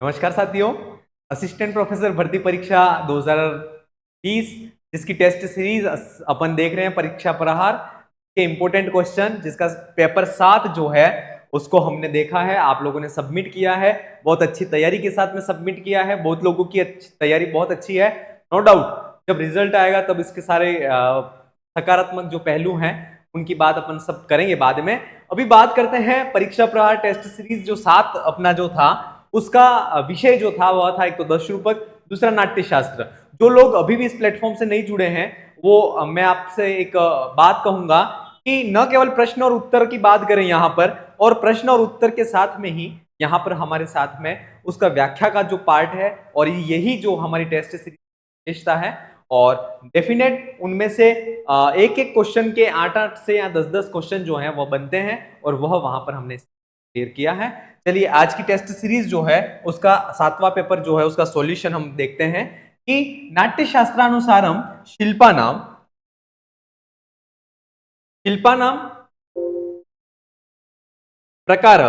नमस्कार साथियों। Assistant professor भर्ती परीक्षा 2020 जिसकी टेस्ट सीरीज अपन देख रहे हैं, परीक्षा प्रहार के इंपॉर्टेंट क्वेश्चन, जिसका पेपर 7 जो है उसको हमने देखा है, आप लोगों ने सबमिट किया है। बहुत अच्छी तैयारी के साथ में सबमिट किया है, बहुत लोगों की तैयारी बहुत अच्छी है। नो डाउट जब रिजल्ट आएगा तब इसके सारे सकारात्मक जो पहलू हैं उनकी बात अपन सब करेंगे बाद में। अभी बात करते हैं परीक्षा प्रहार टेस्ट सीरीज जो 7 अपना जो था, उसका विषय जो था वह था एक तो दश रूपक, दूसरा नाट्य शास्त्र। जो लोग अभी भी इस प्लेटफॉर्म से नहीं जुड़े हैं वो मैं आपसे एक बात कहूंगा कि न केवल प्रश्न और उत्तर की बात करें यहाँ पर, और प्रश्न और उत्तर के साथ में ही यहाँ पर हमारे साथ में उसका व्याख्या का जो पार्ट है, और यही जो हमारी टेस्ट सीरीज विशेषता है। और डेफिनेट उनमें से एक एक क्वेश्चन के 8-8 से या 10-10 क्वेश्चन जो हैं वो बनते हैं, और वह वहां पर हमने क्लियर किया है। चलिए आज की टेस्ट सीरीज जो है उसका 7वां पेपर जो है उसका सॉल्यूशन हम देखते हैं कि नाट्य शास्त्रानुसारम शिल्पानाम प्रकार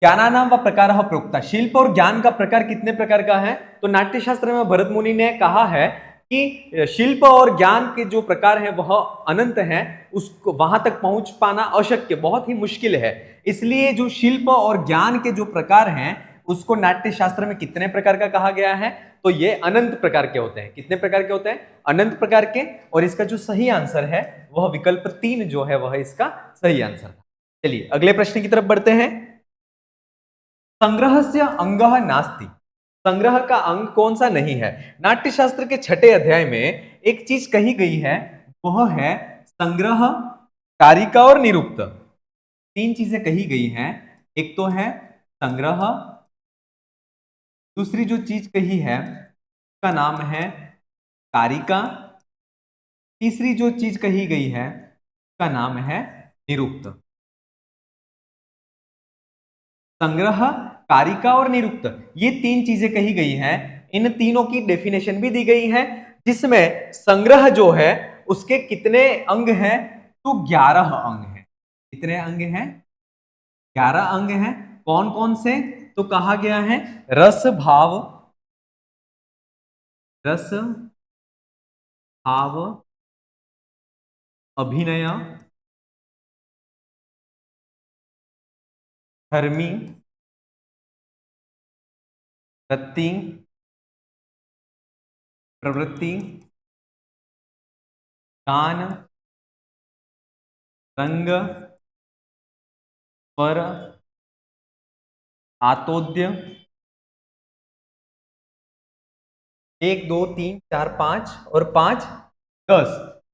ज्ञानानाम व प्रकार प्रोक्ता। शिल्प और ज्ञान का प्रकार कितने प्रकार का है? तो नाट्यशास्त्र में भरत मुनि ने कहा है कि शिल्प और ज्ञान के जो प्रकार हैं वह अनंत हैं, उसको वहां तक पहुंच पाना अशक्य, बहुत ही मुश्किल है। इसलिए जो शिल्प और ज्ञान के जो प्रकार हैं उसको नाट्यशास्त्र में कितने प्रकार का कहा गया है? तो ये अनंत प्रकार के होते हैं। कितने प्रकार के होते हैं? अनंत प्रकार के। और इसका जो सही आंसर है वह विकल्प 3 जो है वह इसका सही आंसर था। चलिए अगले प्रश्न की तरफ बढ़ते हैं। संग्रह से अंग नास्ति, संग्रह का अंग कौन सा नहीं है? नाट्यशास्त्र के 6ठे अध्याय में एक चीज कही गई है, वह है संग्रह, कारिका और निरुक्त। 3 चीजें कही गई हैं। एक तो है संग्रह, दूसरी जो चीज कही है उसका नाम है कारिका, तीसरी जो चीज कही गई है उसका नाम है निरुक्त। संग्रह, कारिका और निरुक्त, ये 3 चीजें कही गई हैं। इन तीनों की डेफिनेशन भी दी गई है, जिसमें संग्रह जो है उसके कितने अंग हैं? तो 11 अंग हैं। कितने अंग हैं? 11 अंग हैं। कौन कौन से? तो कहा गया है रस भाव, रस भाव, अभिनय, धर्मी, वृत्ति, प्रवृत्ति, गान, रंग, स्वर, आतोद्य, 1 2 3 4 5 और 5 10।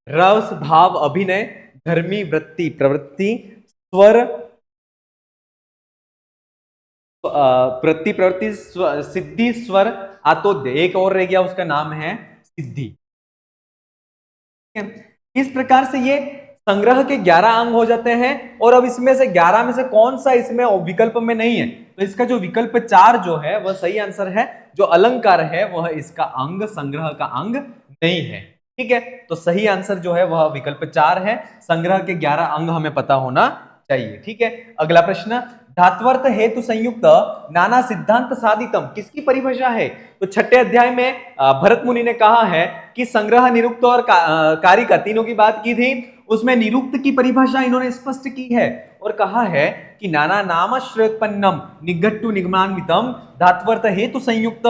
रस भाव अभिनय, धर्मी, वृत्ति, प्रवृत्ति, स्वर, वृत्ति, प्रवृत्ति, सिद्धि, स्वर, आतोद्य। एक और रह गया, उसका नाम है सिद्धि। इस प्रकार से ये संग्रह के 11 अंग हो जाते हैं। और अब इसमें से 11 में से कौन सा इसमें विकल्प में नहीं है? तो इसका जो विकल्प 4 जो है वह सही आंसर है। जो अलंकार है वह इसका अंग, संग्रह का अंग नहीं है। ठीक है, तो सही आंसर जो है वह विकल्प 4 है। संग्रह के 11 अंग हमें पता होना चाहिए। ठीक है, अगला प्रश्न, धात्वर्थ हेतु संयुक्त नाना सिद्धांत साधितम किसकी परिभाषा है? तो 6ठे अध्याय में भरत मुनि ने कहा है कि संग्रह, निरुक्त और कारिका तीनों की बात की थी। उसमें निरुक्त की परिभाषा इन्होंने स्पष्ट की है और कहा है कि नाना नामाश्रयोत्पन्नम निघट्टु निगमान्वितम धात्वर्थ हेतु संयुक्त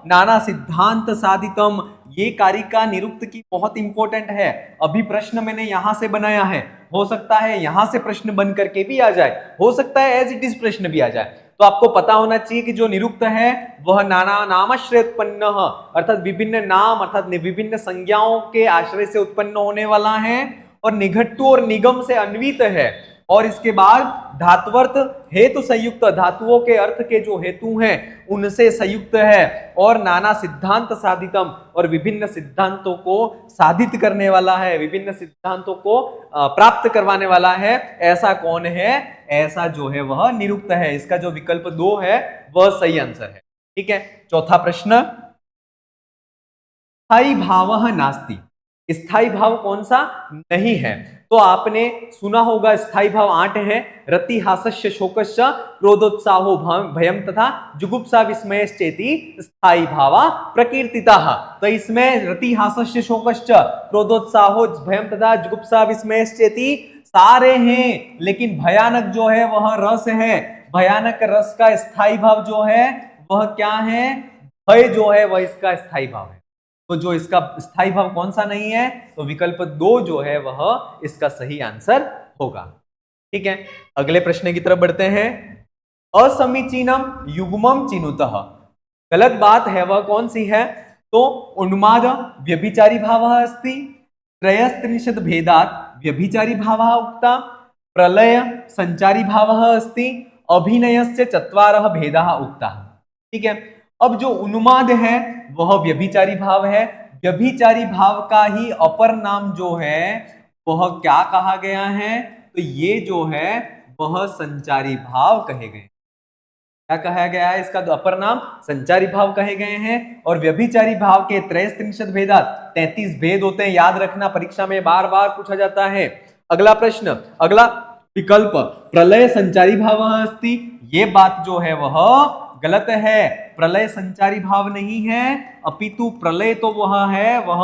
नाना सिद्धांत साधितम। ये कारिका निरुक्त की बहुत इंपॉर्टेंट है। अभी प्रश्न मैंने यहां से बनाया है, हो सकता है यहां से प्रश्न बन करके भी आ जाए, हो सकता है एज इट इज प्रश्न भी आ जाए। तो आपको पता होना चाहिए कि जो निरुक्त है वह नाना नामाश्रय उत्पन्न, अर्थात विभिन्न नाम अर्थात विभिन्न संज्ञाओं के आश्रय से उत्पन्न होने वाला है, और निघट्टु और निगम से अन्वित है। और इसके बाद धात्वर्थ हेतु संयुक्त, धातुओं के अर्थ के जो हेतु हैं उनसे संयुक्त है, और नाना सिद्धांत साधितम, और विभिन्न सिद्धांतों को साधित करने वाला है, विभिन्न सिद्धांतों को प्राप्त करवाने वाला है। ऐसा कौन है? ऐसा जो है वह निरुक्त है। इसका जो विकल्प 2 है वह सही आंसर है। ठीक है, चौथा प्रश्न, स्थायी भाव नास्ति, स्थाई भाव कौन सा नहीं है? तो आपने सुना होगा स्थाई भाव 8 है, रति हास्यस्य शोकस्य क्रोधोत्साहो भयम तथा जुगुप्सा विस्मयश्चेति स्थाई भावा प्रकीर्तिताः। तो इसमें रति हास्यस्य शोकस्य क्रोधोत्साहो भयम तथा जुगुप्सा विस्मयश्चेति सारे हैं, लेकिन भयानक जो है वह रस है। भयानक रस का स्थाई भाव जो है वह क्या है? भय जो है वह इसका स्थाई भाव है। तो जो इसका स्थाई भाव कौन सा नहीं है? तो विकल्प 2 जो है वह इसका सही आंसर होगा। ठीक है, अगले प्रश्न की तरफ बढ़ते हैं। असमीचीनम युग्मम चिनुतः, गलत बात है वह कौन सी है? तो उन्माद व्यभिचारी भावः अस्ति, त्रयस्त्रिंशत् भेदात् व्यभिचारी भावः उक्ता, प्रलय संचारी भावः अस्ति, अभिनयस्य चत्वारः भेदाः उक्ताः। ठीक है, अब जो उन्माद है वह व्यभिचारी भाव है। व्यभिचारी भाव का ही अपर नाम जो है वह क्या कहा गया है? तो ये जो है वह संचारी भाव कहे गए। क्या कहा गया है? इसका अपर नाम संचारी भाव कहे गए हैं। और व्यभिचारी भाव के 33 भेदात, 33 भेद होते हैं, याद रखना, परीक्षा में बार बार पूछा जाता है। अगला प्रश्न, अगला विकल्प प्रलय संचारी भाव अस्ति, ये बात जो है वह गलत है। प्रलय संचारी भाव नहीं है, अपितु प्रलय तो वह है, वह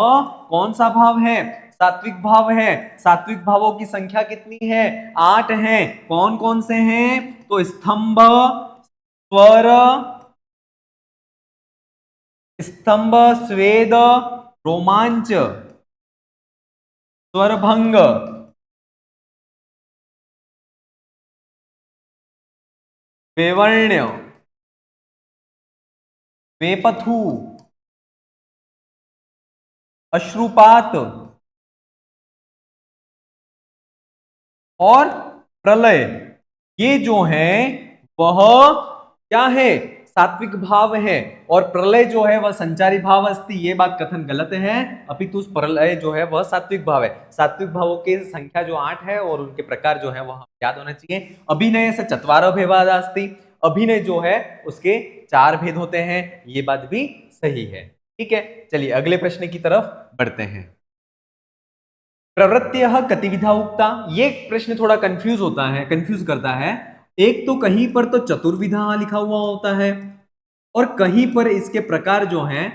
कौन सा भाव है? सात्विक भाव है। सात्विक भावों की संख्या कितनी है? 8 है। कौन कौन से हैं? तो स्तंभ, स्वर, स्तंभ, स्वेद, रोमांच, स्वरभंग, वेवर्ण्य, वेपथु, अश्रुपात और प्रलय। ये जो है वह क्या है? सात्विक भाव है। और प्रलय जो है वह संचारी भाव अस्ति, ये बात कथन गलत है, अपितु प्रलय जो है वह सात्विक भाव है। सात्विक भावों की संख्या जो 8 है और उनके प्रकार जो है वह याद होना चाहिए। अभिनय से चत्वार भेदाः अस्ति, अभिनय जो है उसके 4 भेद होते हैं, ये बात भी सही है। ठीक है, चलिए अगले प्रश्न की तरफ बढ़ते हैं। प्रवृत्तियः कतिविधा उक्ता, ये प्रश्न थोड़ा कंफ्यूज करता है। एक तो कहीं पर तो चतुर्विधा लिखा हुआ होता है और कहीं पर इसके प्रकार जो हैं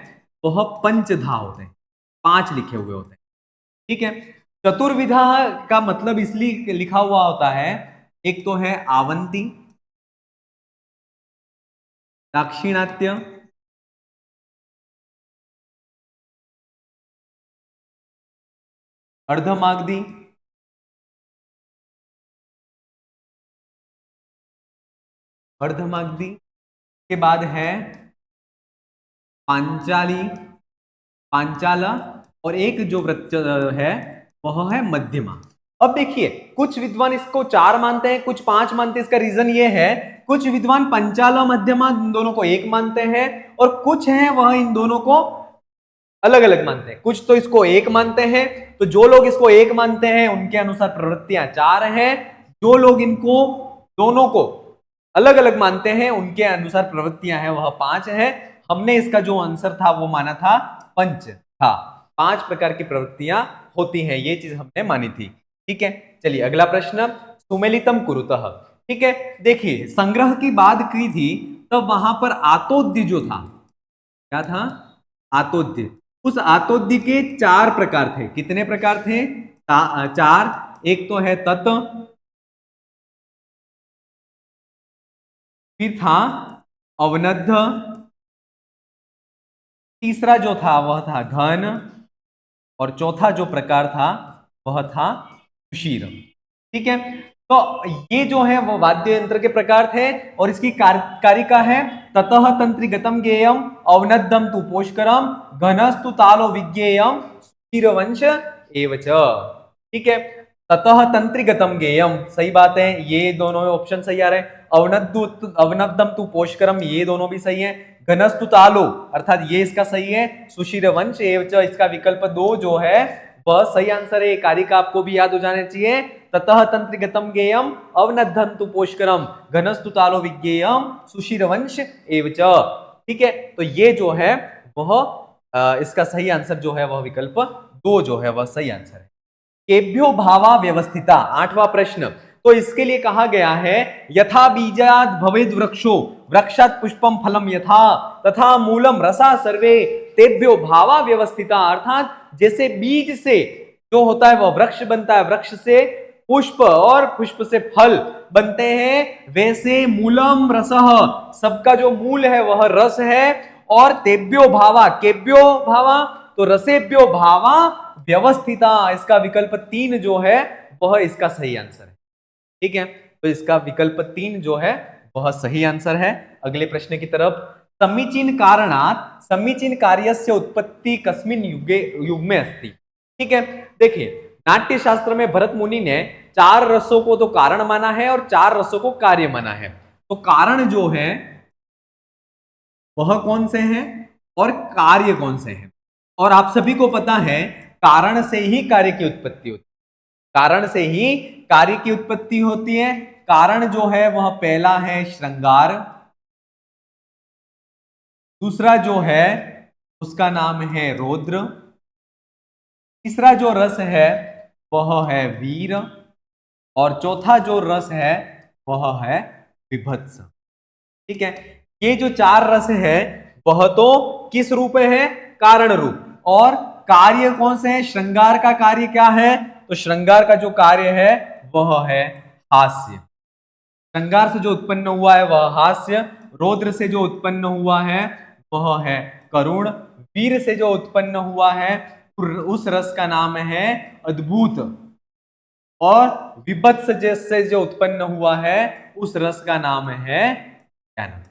वह पंचधा होते हैं, 5 लिखे हुए होते हैं। ठीक है, चतुर्विधा का मतलब इसलिए लिखा हुआ होता है, एक तो है आवंती, दाक्षिणात्य, अर्धमागधी, अर्धमागधी के बाद है पांचाली, पांचाला, और एक जो व्रत है वह है मध्यमा। अब देखिए, कुछ विद्वान इसको 4 मानते हैं, कुछ 5 मानते हैं। इसका रीजन ये है, कुछ विद्वान पंचाला मध्यमा इन दोनों को एक मानते हैं और कुछ हैं वह इन दोनों को अलग अलग मानते हैं। कुछ तो इसको एक मानते हैं, तो जो लोग इसको एक मानते हैं उनके अनुसार प्रवृत्तियां 4 हैं। जो लोग इनको दोनों को अलग अलग मानते हैं उनके अनुसार प्रवृत्तियां हैं वह 5 है। हमने इसका जो आंसर था वो माना था पंच था, 5 प्रकार की प्रवृत्तियां होती हैं, ये चीज हमने मानी थी। ठीक है, चलिए अगला प्रश्न, सुमेलितम कुरुतः। ठीक है, देखिए संग्रह की बात की थी तब वहां पर आतोद्य जो था, क्या था? आतोद्य। उस आतोद्य के 4 प्रकार थे। कितने प्रकार थे? 4। एक तो है तत्, फिर था अवनद्ध, तीसरा जो था वह था घन, और चौथा जो प्रकार था वह था सुशीर। ठीक है, तो ये जो है वो वाद्य यंत्र के प्रकार थे और इसकी कारिका है, ततः तंत्रिगतम गेयम अवनद्धम तु पोष्करम घनस्तु तालो विज्ञेयम सुशीरवंश एवच। ठीक है, ततः तंत्रिगतम गेयम, सही बात है, ये दोनों ऑप्शन सही आ रहे हैं। अवनद्धम तु पोष्करम, ये दोनों भी सही है। घनस्तु तालो अर्थात ये इसका सही है। सुशीरवंश एवच, इसका विकल्प 2 जो है वह सही आंसर है। कारिका आपको भी याद हो जाना चाहिए, ततः तंत्रिगतम गेयम अवनद्धम तु पोष्करम घनस्तु तालो विज्ञेयम सुशीरवंश एवच। ठीक है, तो ये जो है वह इसका सही आंसर जो है वह विकल्प दो जो है वह सही आंसर है। केभ्यो भावा व्यवस्थिता, 8वां प्रश्न। तो इसके लिए कहा गया है यथा बीजाद भवेद वृक्षो वृक्षात पुष्पम फलम यथा तथा मूलम रसा सर्वे तेभ्यो भावा व्यवस्थिता, अर्थात जैसे बीज से जो होता है वह वृक्ष बनता है, वृक्ष से पुष्प और पुष्प से फल बनते हैं, वैसे मूलम रसः, सबका जो मूल है वह रस है, और तेभ्यो भावा, केभ्यो भावा तो रसेभ्यो भावा व्यवस्थिता, इसका विकल्प 3 जो है वह इसका सही आंसर है। ठीक है, तो इसका विकल्प 3 जो है वह सही आंसर है। अगले प्रश्न की तरफ, समीचीन कारणात् समीचीन कार्यस्य उत्पत्ति कस्मिन् युगे युग में अस्ति। ठीक है, देखिए नाट्य शास्त्र में भरत मुनि ने 4 रसों को तो कारण माना है और 4 रसों को कार्य माना है। तो कारण जो है वह कौन से हैं और कार्य कौन से हैं, और आप सभी को पता है कारण से ही कार्य की उत्पत्ति होती है, कारण से ही कार्य की उत्पत्ति होती है। कारण जो है वह पहला है श्रृंगार, दूसरा जो है उसका नाम है रौद्र, तीसरा जो रस है वह है वीर, और चौथा जो रस है वह है विभत्स। ठीक है, ये जो 4 रस है वह तो किस रूप में है, कारण रूप, और कार्य कौन से हैं, श्रृंगार का कार्य क्या है, तो श्रृंगार का जो कार्य है वह है हास्य, श्रृंगार से जो उत्पन्न हुआ है वह हास्य, रौद्र से जो उत्पन्न हुआ है वह है करुण, वीर से जो उत्पन्न हुआ है उस रस का नाम है अद्भुत, और विभत्स से जो उत्पन्न हुआ है उस रस का नाम है भयानक।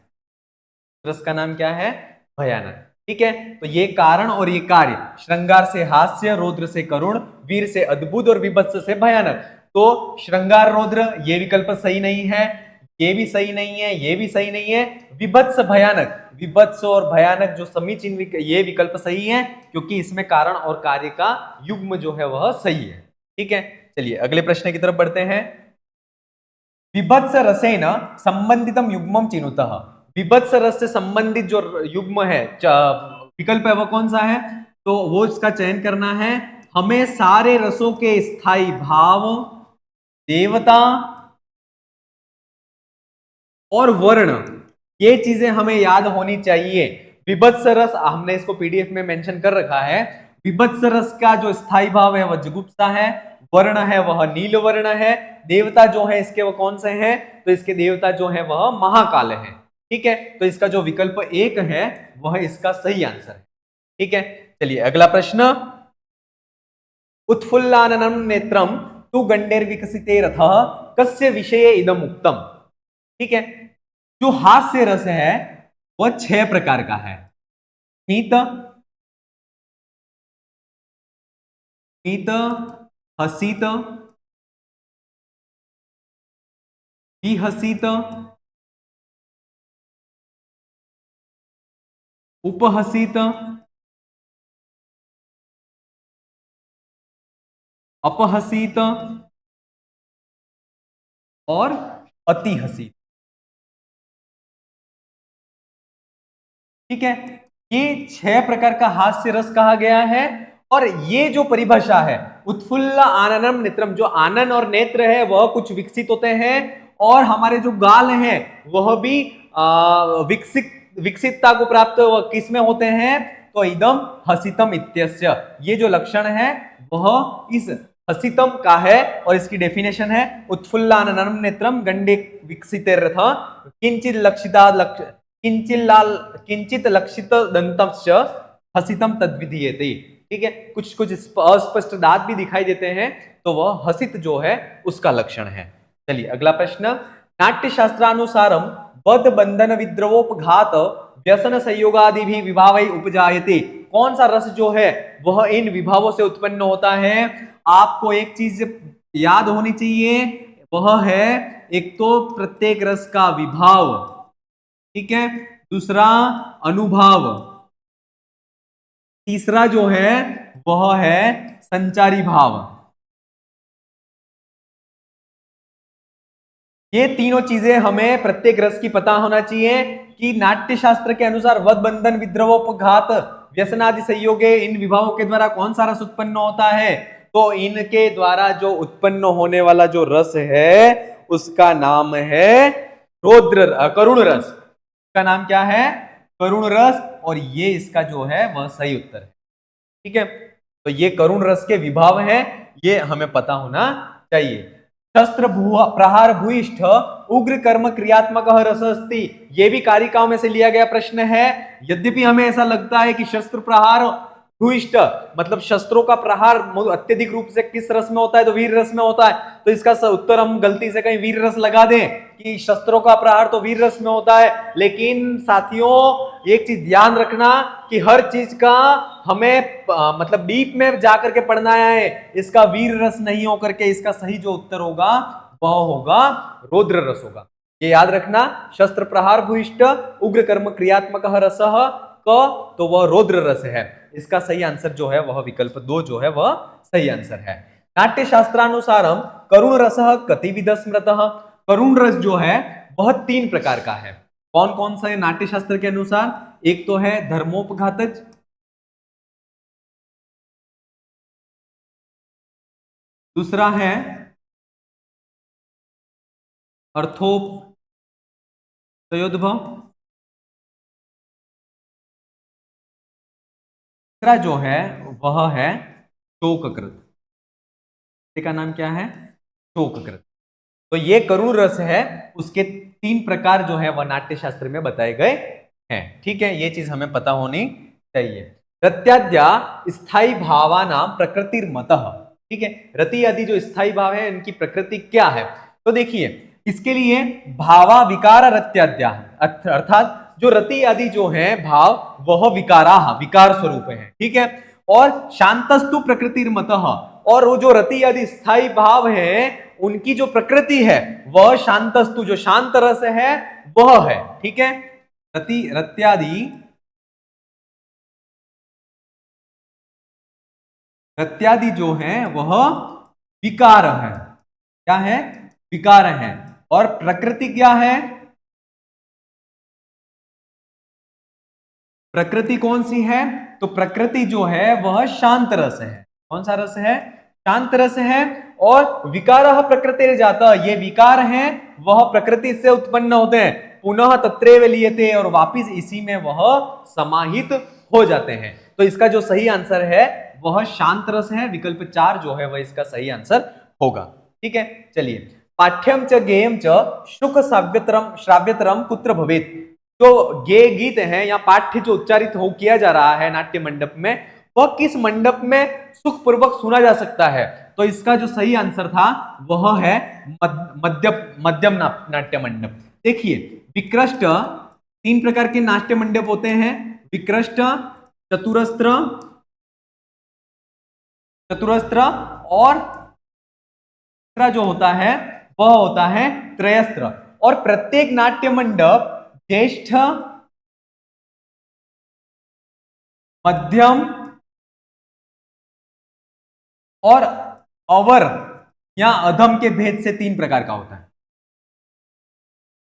रस का नाम क्या है, भयानक। ठीक है, तो ये कारण और ये कार्य, श्रृंगार से हास्य, रौद्र से करुण, वीर से अद्भुत और विभत्स से भयानक। तो श्रृंगार रौद्र ये विकल्प सही नहीं है, ये भी सही नहीं है, ये भी सही नहीं है, विभत्स भयानक, विभत्स और भयानक जो समीचीन ये विकल्प सही है, क्योंकि इसमें कारण और कार्य का युग्म जो है वह सही है। ठीक है, चलिए अगले प्रश्न की तरफ बढ़ते हैं। विभत्स रसेन संबंधितम युग्मम चिनुतः, विभत्स रस से संबंधित जो युग्म है विकल्प है वह कौन सा है, तो वो इसका चयन करना है। हमें सारे रसों के स्थायी भाव, देवता और वर्ण, ये चीजें हमें याद होनी चाहिए। विभत्स रस, हमने इसको पीडीएफ में मेंशन कर रखा है, विभत्स रस का जो स्थायी भाव है वह जुगुप्सा है, वर्ण है वह नील वर्ण है, देवता जो है इसके वह कौन से हैं, तो इसके देवता जो है वह महाकाल है। ठीक है, तो इसका जो विकल्प 1 है वह इसका सही आंसर है। ठीक है, चलिए अगला प्रश्न, उत्फुल्लाननं नेत्रम तु गंडेर्विकसिते रथः कस्य विषये इदम उक्तम। ठीक है, जो हास्य रस है वह 6 प्रकार का है। स्मित, स्मित, हसित, विहसित, उपहसित, अपहसित और अतिहसित। ठीक है, ये 6 प्रकार का हास्य रस कहा गया है, और ये जो परिभाषा है उत्फुल्ल आननम नेत्रम, जो आनन और नेत्र है वह कुछ विकसित होते हैं, और हमारे जो गाल हैं वह भी विकसितता को प्राप्त किस में होते हैं, तो इदम हसितम इत्यस्य, ये जो लक्षण है वह इस हसितम का है, और इसकी डेफिनेशन है उत्फुल्लाननम नेत्रम गंडे विकसितेरथ किंचित लक्षिता किंचित लक्षित दंतस्य हसितम तद्विधीयते। ठीक है, कुछ कुछ अस्पष्ट दांत भी दिखाई देते हैं, तो वह हसित जो है उसका लक्षण है। चलिए अगला प्रश्न, नाट्य शास्त्रानुसारम बद्ध बंधन विद्रवोपघात व्यसन संयोगादि भी विभाव उपजायते, कौन सा रस जो है वह इन विभावों से उत्पन्न होता है। आपको एक चीज याद होनी चाहिए, वह है एक तो प्रत्येक रस का विभाव, ठीक है, दूसरा अनुभाव, तीसरा जो है वह है संचारी भाव। ये तीनों चीजें हमें प्रत्येक रस की पता होना चाहिए कि नाट्य शास्त्र के अनुसार वध बंधन विद्रवोपघात व्यसनादि संयोगे इन विभागों के द्वारा कौन सा रस उत्पन्न होता है? तो इनके द्वारा जो उत्पन्न होने वाला जो रस है उसका नाम है करुण रस। का नाम क्या है? करुण रस। और ये इसका जो है वह सही उत्तर है। ठीक है, तो ये करुण रस के विभाव है, ये हमें पता होना चाहिए। शस्त्र प्रहार भूयिष्ठ उग्र कर्म क्रियात्मक रस अस्ति, ये भी कारिकाओं में से लिया गया प्रश्न है। यद्यपि हमें ऐसा लगता है कि शस्त्र प्रहार भूयिष्ठ मतलब शस्त्रों का प्रहार अत्यधिक रूप से किस रस में होता है? तो वीर रस में होता है। तो इसका उत्तर हम गलती से कहीं वीर रस लगा दें कि शस्त्रों का प्रहार तो वीर रस में होता है, लेकिन साथियों एक चीज ध्यान रखना कि हर चीज का हमें मतलब डीप में जाकर के पढ़ना है। इसका वीर रस नहीं होकर के इसका सही जो उत्तर होगा वह होगा रौद्र रस होगा। ये याद रखना, शस्त्र प्रहार भूयिष्ठ उग्र कर्म क्रियात्मक रसः क, तो वह रौद्र रस है। इसका सही आंसर जो है वह विकल्प 2 जो है वह सही आंसर है। नाट्य शास्त्रानुसारम करुण रसः कतिविध स्मृतः, करुण रस जो है वह 3 प्रकार का है। कौन कौन सा है नाट्य शास्त्र के अनुसार? एक तो है धर्मोपघातज, दूसरा है अर्थोपयोद्भव, तीसरा जो है वह है शोककृत। का नाम क्या है? शोककृत। तो ये करुण रस है, उसके 3 प्रकार जो है वह नाट्य शास्त्र में बताए गए हैं। ठीक है, ये चीज हमें पता होनी चाहिए। रत्याद्या स्थायी भावानाम प्रकृतिर्मतः, ठीक है, रति आदि जो स्थायी भाव है इनकी प्रकृति क्या है? तो देखिए इसके लिए भावा विकार रत्याद्या, अर्थात जो रति आदि जो है भाव वह विकारा विकार स्वरूप है। ठीक है, और शांतस्तु प्रकृतिर्मतः, और वो जो रति आदि स्थायी भाव है उनकी जो प्रकृति है वह शांतस्तु जो शांत रस है वह है। ठीक है, रति रत्यादि जो है वह विकार है। क्या है? विकार है। और प्रकृति क्या है? प्रकृति कौन सी है? तो प्रकृति जो है वह शांत रस है। कौन सा रस है? शांत रस है। और विकार प्रकृति जाता, ये विकार हैं वह प्रकृति से उत्पन्न होते हैं, पुनः तत्रेव लियते, और वापिस इसी में वह समाहित हो जाते हैं। तो इसका जो सही आंसर है वह शांत रस है। विकल्प 4 जो है वह इसका सही आंसर होगा। ठीक है, चलिए। पाठ्यम च गेयम च शुक श्राव्यतरम कुत्र भवेत, जो गेय गीत है या पाठ्य जो उच्चारित हो किया जा रहा है नाट्य मंडप में, वह किस मंडप में सुखपूर्वक सुना जा सकता है? तो इसका जो सही आंसर था वह है मध्यम नाट्य मंडप। देखिए विकृष्ट 3 प्रकार के नाट्य मंडप होते हैं, विकृष्ट, चतुरस्त्र, और तीसरा जो होता है वह होता है त्रयस्त्र। और प्रत्येक नाट्य मंडप ज्येष्ठ, मध्यम और अवर या अधम के भेद से 3 प्रकार का होता है।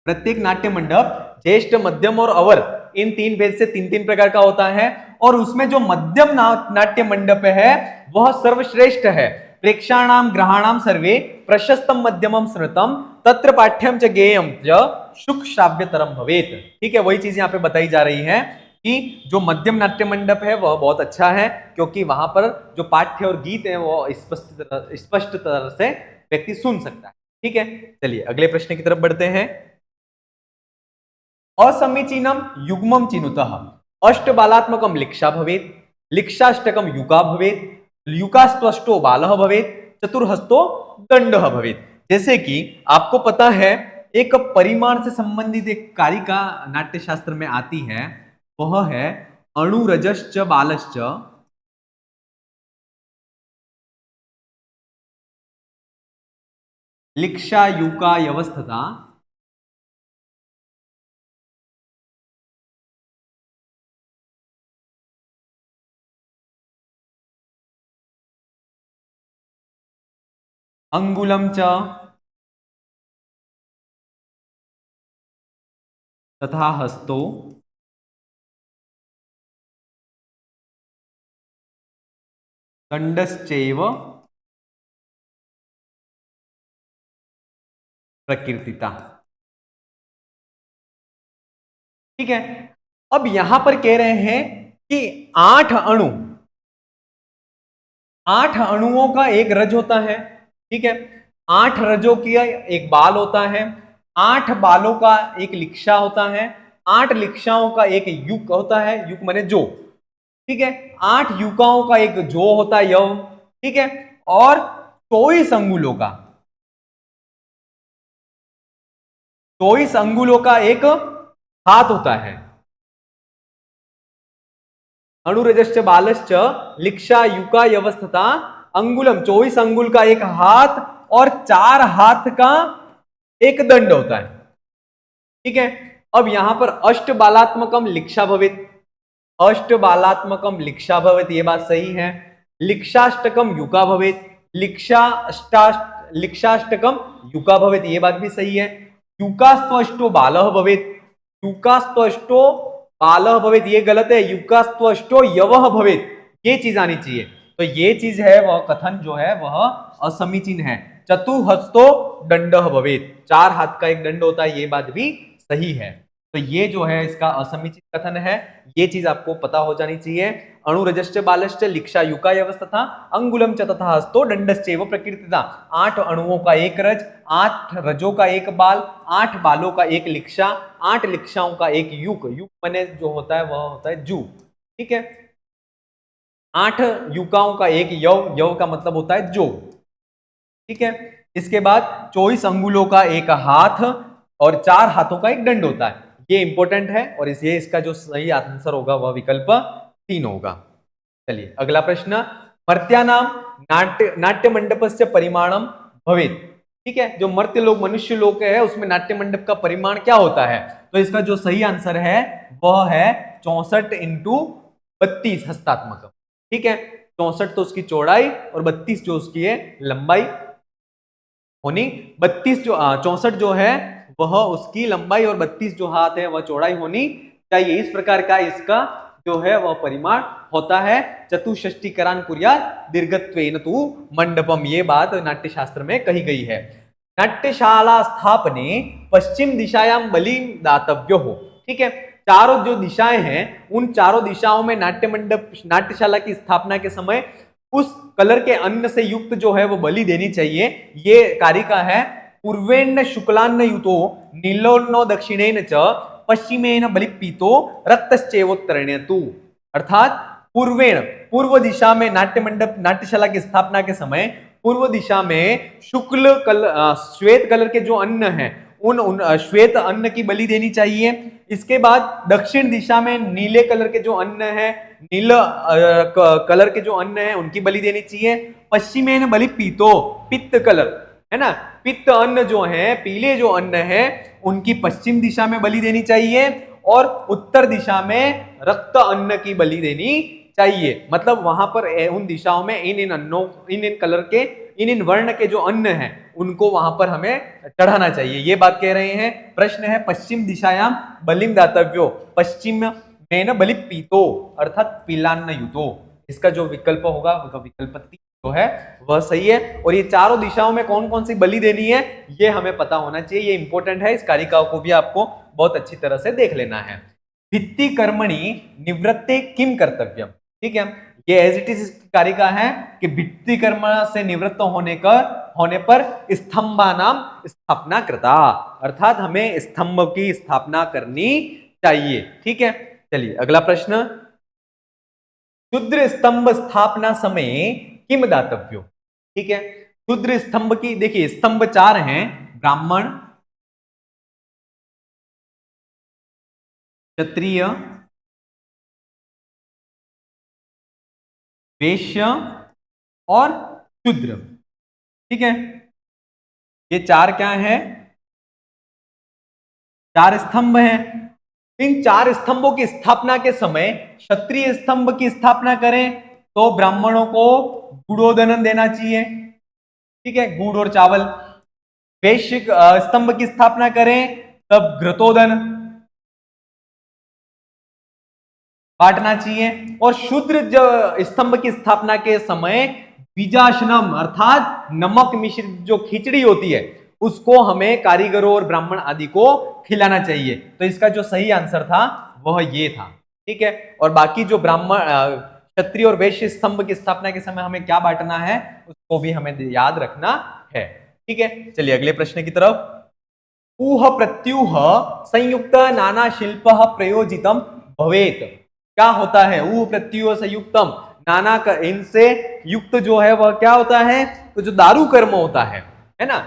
प्रत्येक नाट्य मंडप ज्येष्ठ, मध्यम और अवर, इन 3 भेद से 3-3 प्रकार का होता है। और उसमें जो मध्यम नाट्य मंडप है वह सर्वश्रेष्ठ है। प्रेक्षाणाम ग्रहाणाम सर्वे प्रशस्तम मध्यमम स्मृतम तत्र पाठ्यम च गेयम च शुक श्राव्यतरम भवेत। ठीक है, वही चीज यहां पे बताई जा रही है कि जो मध्यम नाट्य मंडप है वह बहुत अच्छा है, क्योंकि वहां पर जो पाठ्य और गीत है वो स्पष्ट तरह से व्यक्ति सुन सकता है। ठीक है, चलिए अगले प्रश्न की तरफ बढ़ते हैं। असमीचीनम युग्मम चिनुतः अष्टबालात्मकम लिक्षा भवेत, लिक्षाष्टकम युका भवेत, युकास्त्वष्टो बालः भवेत, चतुर्हस्तो दंडः भवेत। जैसे कि आपको पता है एक परिमाण से संबंधित एक कारिका नाट्य शास्त्र में आती है, वह है अणुरजश्च बालश्च लिक्षा युका व्यवस्थता अंगुलम च तथा हस्तो दंडश्चैव प्रकीर्तिता। ठीक है, अब यहां पर कह रहे हैं कि 8 अणुओं का एक रज होता है। ठीक है, 8 रजों की एक बाल होता है, 8 बालों का एक लिक्षा होता है, 8 लिक्षाओं का एक युग होता है, युग माने जो। ठीक है, 8 युगाओं का एक जो होता है, यव। ठीक है, और 24 अंगुलों का एक हाथ होता है। अणुरजश्च बालश्च लिक्षा युका यवस्थता अंगुलम, 24 अंगुल का एक हाथ और 4 हाथ का एक दंड होता है। ठीक है, अब यहां पर अष्ट बालात्मकम लिक्षा भवित, अष्ट बालात्मकम लिक्षा भवित, ये बात सही है। लिक्षाष्टकम युका भवित, लिक्षाष्टकम युका भवित, ये बात भी सही है। युकास्त्वष्टो बालः भवित, युकास्त्वष्टो बालः भवित, ये गलत है। युकास्त्वष्टो यवः भवित, ये चीज आनी चाहिए। तो ये चीज है, वह कथन जो है वह असमीचीन है। चतुहस्तो दंडः भवेत, 4 हाथ का एक दंड होता है, ये बात भी सही है। तो ये जो है इसका असमीचित कथन है, ये चीज आपको पता हो जानी चाहिए। अणुरजश्च बालश्च लिक्षा युका यवस्था अंगुलम च तथा हस्तो दंडश्चैव प्रकीर्तिता। 8 अणुओं का एक रज, 8 रजों का एक बाल, 8 बालों का एक लिक्षा, 8 लिक्षाओं का एक युग, युग माने जो होता है वह होता है जू। ठीक है, 8 युगाओं का एक यव, यव का मतलब होता है जो। ठीक है, इसके बाद 24 अंगुलों का एक हाथ और 4 हाथों का एक दंड होता है, ये इंपॉर्टेंट है। और ये इसका जो सही आंसर होगा वह विकल्प 3 होगा। चलिए अगला प्रश्न, मर्त्यानाम नाट्य मंडप से परिमाणम भवेत। ठीक है, जो मर्त्य लोग, मनुष्य लोग है, उसमें नाट्य मंडप का परिमाण क्या होता है? तो इसका जो सही आंसर है वह है 64 इंटू 32 हस्तात्मक। ठीक है, 64 तो उसकी चौड़ाई और 32 जो उसकी है लंबाई होनी। 32 जो 64 जो है वह उसकी लंबाई और 32 जो हाथ है वह चौड़ाई होनी चाहिए। इस प्रकार का इसका जो है वह परिमाण होता है। चतुष्षष्टिकरान कुर्यात् दीर्घत्वेन तु मंडपम, ये बात नाट्य शास्त्र में कही गई है। नाट्यशाला स्थापने पश्चिम दिशायाम बलि दातव्यो हो। ठीक है, चारों जो दिशाएं हैं उन चारों दिशाओं में नाट्य मंडप, नाट्यशाला की स्थापना के समय उस कलर के अन्न से युक्त जो है वो बलि देनी चाहिए। ये कारिका है, पूर्वेण शुक्लान्न युतो नीलोन्नो दक्षिणेन च पश्चिमेन बलिपीतो रक्तश्चैवोत्तरेण। अर्थात पूर्वेण, पूर्व दिशा में नाट्य मंडप, नाट्यशाला की स्थापना के समय पूर्व दिशा में शुक्ल श्वेत कलर के जो अन्न है उन श्वेत अन्न की बलि देनी चाहिए। इसके बाद दक्षिण दिशा में नीले कलर के जो अन्न है, नीला कलर के जो अन्न है उनकी बलि देनी चाहिए। पश्चिमेन बलि पीतो, पित्त कलर है ना, पित्त अन्न जो है, पीले जो अन्न है उनकी पश्चिम दिशा में बलि देनी चाहिए। और उत्तर दिशा में रक्त अन्न की बलि देनी चाहिए। मतलब वहां पर उन दिशाओं में इन अन्नों, इन कलर के, इन वर्ण के जो अन्न है उनको वहां पर हमें चढ़ाना चाहिए, ये बात कह रहे हैं। प्रश्न है पश्चिम दिशायाम बलिम दातव्यो, पश्चिम में न बलि पीतो अर्थात पीलान्न युतो। इसका जो विकल्प होगा वह विकल्प 3 जो है वह सही है। और ये चारों दिशाओं में कौन कौन सी बलि देनी है ये हमें पता होना चाहिए, ये इंपॉर्टेंट है। इस कारिका को भी आपको बहुत अच्छी तरह से देख लेना है। भित्ति कर्मणि निवृत्ते किम कर्तव्यम। ठीक है, ये एज इट इज कारिका है कि भित्ति कर्म से निवृत्त होने पर स्तंभा नाम स्थापना कृता, अर्थात हमें स्तंभ की स्थापना करनी चाहिए। ठीक है, चलिए अगला प्रश्न, शूद्र स्तंभ स्थापना समय किम दातव्यो। ठीक है, शूद्र स्तंभ की देखिए स्तंभ 4 हैं, ब्राह्मण, क्षत्रिय, वैश्य और शूद्र। ठीक है, ये 4 क्या है? 4 स्तंभ हैं। इन 4 स्तंभों की स्थापना के समय क्षत्रिय स्तंभ की स्थापना करें तो ब्राह्मणों को गुड़ोदन देना चाहिए। ठीक है, गुड़ और चावल। वैश्य स्तंभ की स्थापना करें तब घृतोदन। बांटना चाहिए। और शूद्र जो स्तंभ की स्थापना के समय बीजाशनम अर्थात नमक मिश्रित जो खिचड़ी होती है उसको हमें कारीगरों और ब्राह्मण आदि को खिलाना चाहिए। तो इसका जो सही आंसर था वह ये था। ठीक है, और बाकी जो ब्राह्मण क्षत्रिय और वैश्य स्तंभ की स्थापना के समय हमें क्या बांटना है उसको भी हमें याद रखना है। ठीक है, चलिए अगले प्रश्न की तरफ। ऊह प्रत्यूह संयुक्त नाना शिल्प प्रयोजितम भवेत। क्या होता है ऊह प्रत्यूह संयुक्तम नाना इनसे युक्त जो है वह क्या होता है, तो जो दारू कर्म होता है ना,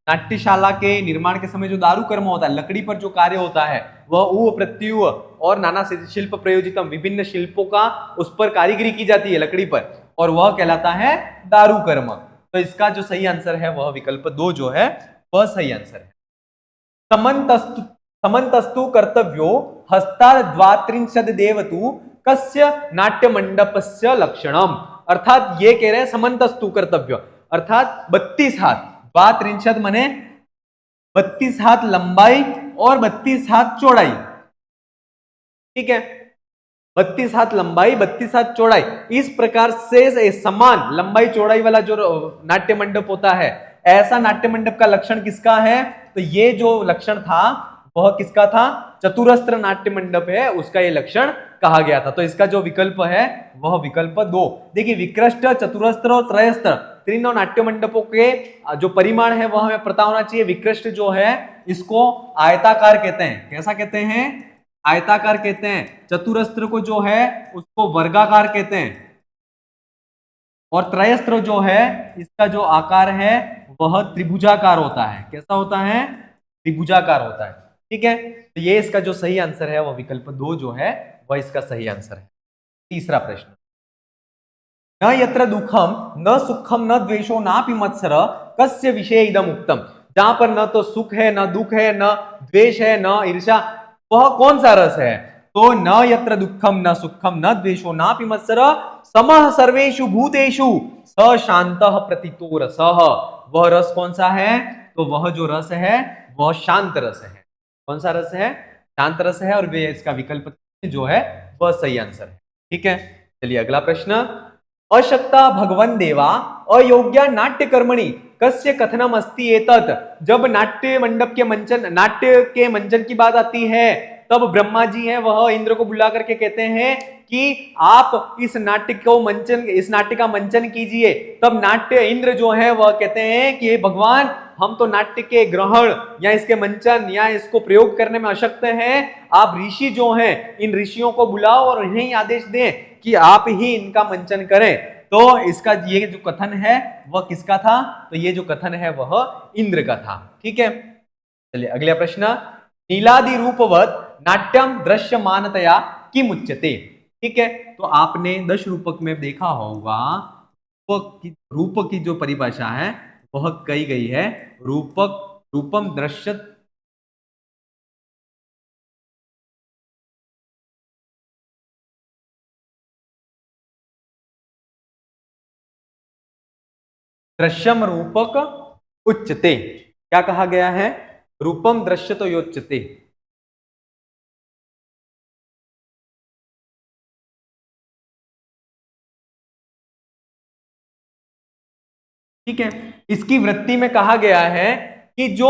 नाट्यशाला के निर्माण के समय जो दारू कर्म होता है, लकड़ी पर जो कार्य होता है वह ऊह प्रत्यूह और नाना शिल्प प्रयोजितम, विभिन्न शिल्पों का उस पर कारीगरी की जाती है लकड़ी पर, और वह कहलाता है दारू कर्म। तो इसका जो सही आंसर है वह विकल्प 2 जो है वह सही आंसर है। समन्तस्तु समन्तस्तु कर्तव्यो हस्ताद्वात्रिंशद देवतु कस्य नाट्य मंडपस्य लक्षणम। अर्थात ये कह रहे हैं समन्तस्तु कर्तव्य अर्थात 32 हाथ, द्वात्रिंशद माने 32 हाथ लंबाई और 32 हाथ चौड़ाई। ठीक है, 32 हाथ लंबाई 32 हाथ चौड़ाई, इस प्रकार से समान लंबाई चौड़ाई वाला जो नाट्य मंडप होता है, ऐसा नाट्य मंडप का लक्षण किसका है, तो ये जो लक्षण था वह किसका था, चतुरस्त्र नाट्य मंडप है उसका ये लक्षण कहा गया था। तो इसका जो विकल्प है वह विकल्प 2। देखिए विकृष्ट, चतुरस्त्र और त्रयस्त्र तीनों नाट्य मंडपों के जो परिमाण है वह हमें पता होना चाहिए। विकृष्ट जो है इसको आयताकार कहते हैं, कैसा कहते हैं, आयताकार कहते हैं। चतुरस्त्र को जो है उसको वर्गाकार कहते हैं, और त्रयस्त्र जो है इसका जो आकार है वह त्रिभुजाकार होता है। कैसा होता है, त्रिभुजाकार होता है। ठीक है, तो ये इसका जो सही आंसर है वह विकल्प 2 जो है वह इसका सही आंसर है। तीसरा प्रश्न, न यत्र दुखम न सुखम न द्वेषो नापि मत्सर कस्य विषय इदम उत्तम। जहां पर न तो सुख है न दुख है न द्वेष है न ईर्ष्या, वह कौन सा रस है, तो न यत्र दुखम न सुखम न द्वेषो नापि मत्सर समः सर्वेषु भूतेषु स शांतः प्रतितो रसः। वह रस कौन सा है, तो वह जो रस है वह शांत रस है। कौन सा रस है, शांत रस है, और वे इसका विकल्प जो है वह सही आंसर है। ठीक है, चलिए अगला प्रश्न, अशक्ता भगवन देवा अयोग्या नाट्य कर्मणि कस्य कथनम अस्ति एतत्। जब नाट्य मंडप के मंचन, नाट्य के मंचन की बात आती है तब ब्रह्मा जी हैं वह इंद्र को बुला करके कहते हैं कि आप इस नाट्य को मंचन, इस नाट्य का मंचन कीजिए। तब नाट्य इंद्र जो है वह कहते हैं कि भगवान हम तो नाट्य के ग्रहण या इसके मंचन या इसको प्रयोग करने में अशक्त हैं, आप ऋषि जो हैं इन ऋषियों को बुलाओ और इन्हें आदेश दें कि आप ही इनका मंचन करें। तो इसका ये जो कथन है वह किसका था, तो ये जो कथन है वह इंद्र का था। ठीक है, चलिए अगला प्रश्न, नीलादि रूपवत नाट्यम दृश्यमानतया किम उच्यते। ठीक है, तो आपने 10 रूपक में देखा होगा रूप की जो परिभाषा है वह कही गई है, रूपक रूपम दृश्य दृश्यम रूपक उच्चते। क्या कहा गया है, रूपम दृश्य तो योच्यते। ठीक है, इसकी वृत्ति में कहा गया है कि जो